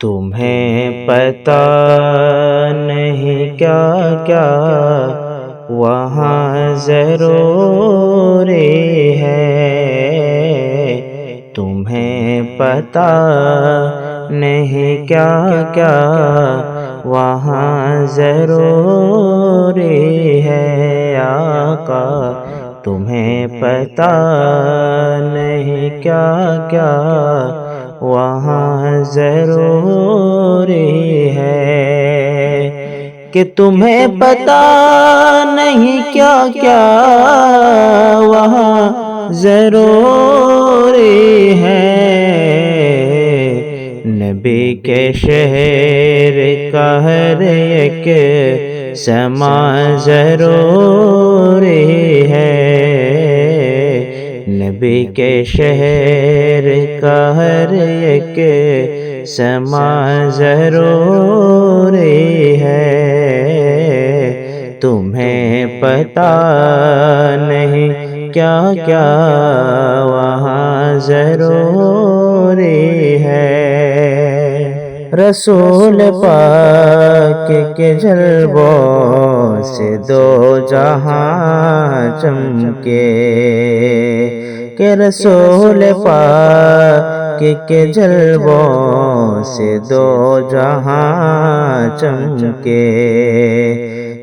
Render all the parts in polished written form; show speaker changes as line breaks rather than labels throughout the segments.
تمہیں پتہ نہیں کیا کیا وہاں ضروری ہے، تمہیں پتہ نہیں کیا کیا وہاں ضروری ہے آقا، تمہیں پتہ نہیں کیا کیا وہاں ضروری ہے، کہ تمہیں پتہ نہیں کیا کیا وہاں ضروری ہے، نبی کے شہر کا ہر ایک سما ضروری ہے، نبی کے شہر کا ہر ایک سما ضروری ہے، تمہیں پتہ نہیں کیا کیا وہاں ضروری ہے، رسول پاک کے جلووں سے دو جہاں چمکے، کہ رسول پاک کے جلووں سے دو جہاں چمکے،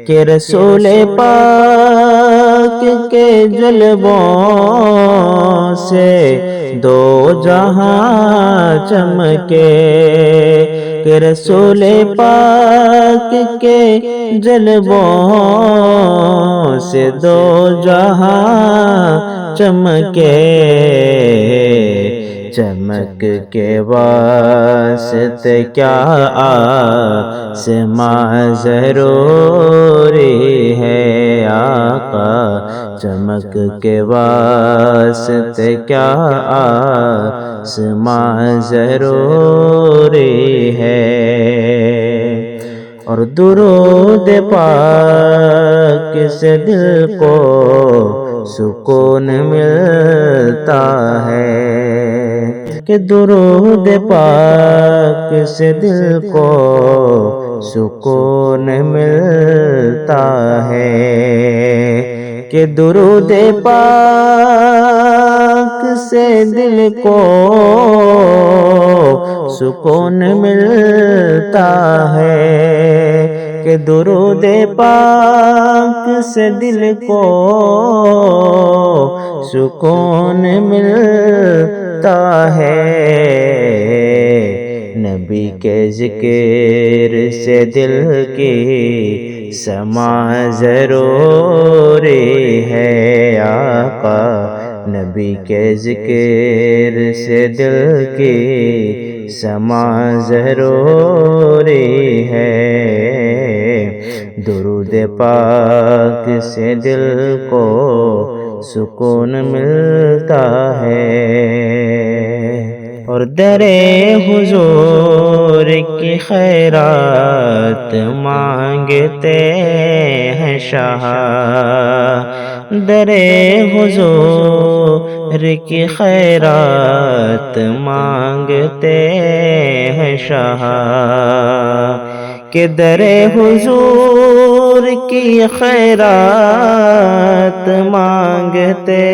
کہ رسول پاک کے جلووں سے دو جہاں چمکے، کہ رسول پاک کے جلووں سے دو جہاں چمکے، چمک کے واسطے کیا آسماں ضروری ہے آقا، چمک کے واسطے کیا آسماں ضروری ہے، اور درود پاک سے دل کو سکون ملتا ہے، کہ درود پاک سے دل کو سکون ملتا ہے، کہ درود پاک سے دل کو سکون ملتا ہے، کہ درود پاک سے دل کو سکون ملتا ہے، نبی کے ذکر سے دل کی سما ضروری ہے آقا، نبی کے ذکر سے دل کی سما ضروری ہے، درود پاک سے دل کو سکون ملتا ہے، اور در حضور کی خیرات مانگتے ہیں شاہ، در حضور کی خیرات مانگتے ہیں شاہ، کہ در حضور کی خیرات مانگتے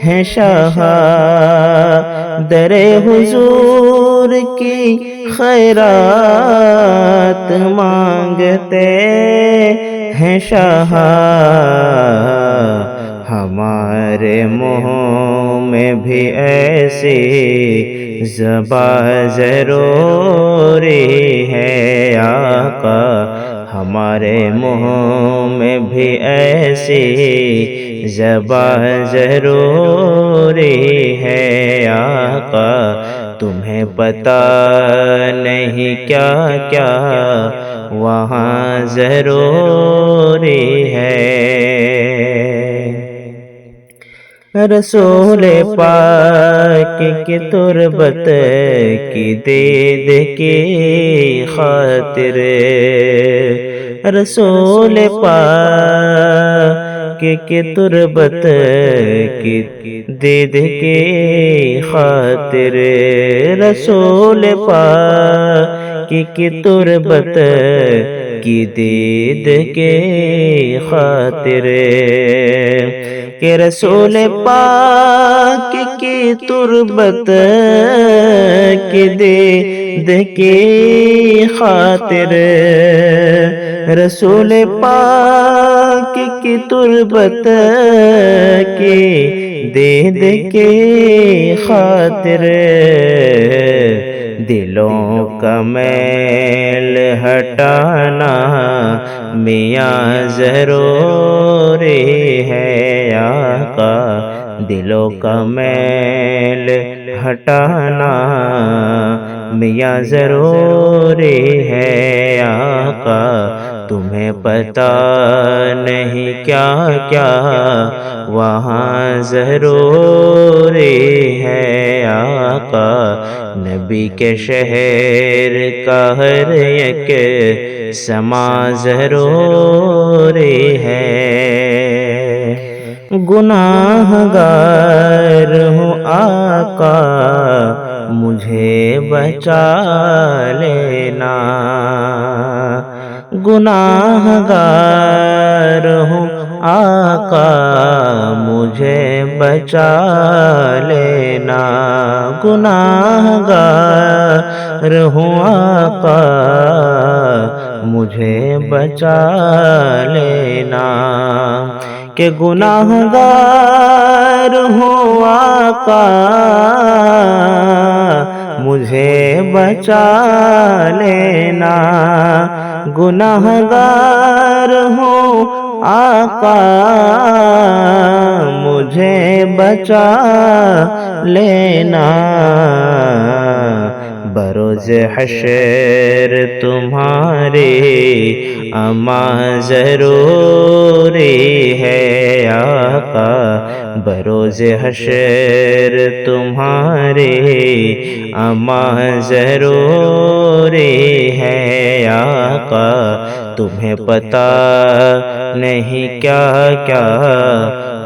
ہیں شاہ، در حضور کی خیرات مانگتے ہیں شاہ، ہمارے منہ میں بھی ایسی زبان ضروری ہے آقا، ہمارے منہ میں بھی ایسی زبان ضروری ہے آقا، تمہیں پتہ نہیں کیا کیا وہاں ضروری ہے، رسول پاک کی تربت کی دید کی خاطر، رسول پاک کی تربت کی دید کے خاطر، رسول پاک کی تربت کی دید کے خاطر، کہ رسول پاک کی تربت کی دید کی خاطر، رسول پاک کی تربت کی دید کی خاطر، دلوں کا میل ہٹانا میاں ضروری ہے آقا، دلوں کا میل ہٹانا میاں ضروری ہے آقا، تمہیں پتہ نہیں کیا کیا وہاں ضروری ہے آقا، نبی کے شہر کا ہر ایک سما ضروری ہے، گناہ گار ہوں آقا مجھے بچا لینا، گناہ گار ہوں آقا مجھے بچا لینا، گناہ گار ہوں آقا مجھے بچا لینا، کہ گناہ گار ہوں آقا مجھے بچا لینا، گناہ گار ہوں آقا مجھے بچا لینا، بروز حشر تمہاری امان ضروری ہے آقا، بروز حشر تمہاری امان ضروری ہے آقا، تمہیں پتہ نہیں کیا کیا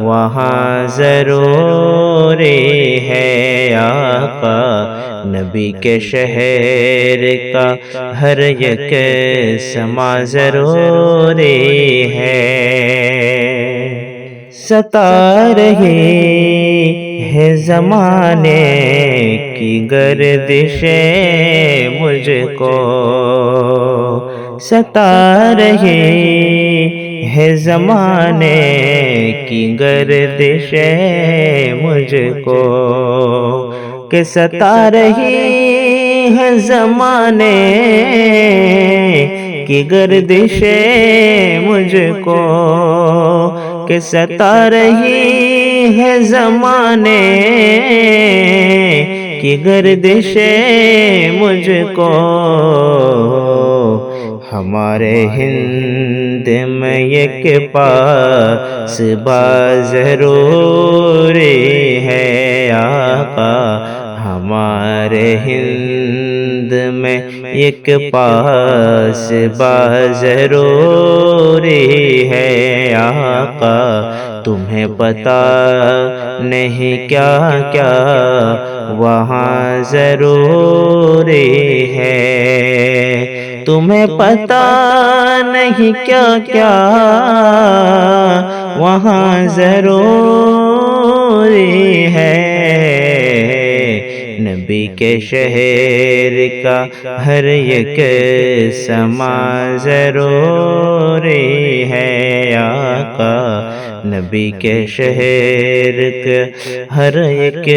وہاں ضروری ہے آقا، نبی کے شہر کا ہر ایک سما ضروری ہے، ستا رہی ہے زمانے کی گردشیں مجھ کو، ستا رہی ہے زمانے کی گردشیں مجھ کو، کہ ستا رہی ہے زمانے کی گردشیں مجھ کو، کہ ستا رہی ہے زمانے کی گردشیں مجھ کو، ہمارے ہند میں ایک پاس باز ضروری ہے آقا، ہمارے ہند میں ایک پاس باز ضروری ہے آقا، تمہیں پتہ نہیں کیا کیا وہاں ضروری ہے، تمہیں پتہ نہیں کیا کیا وہاں ضروری ہے، نبی کے شہر کا ہر ایک سما ضروری ہے آقا، نبی کے شہر کا ہر ایک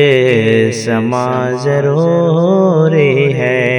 سما ضروری ہے۔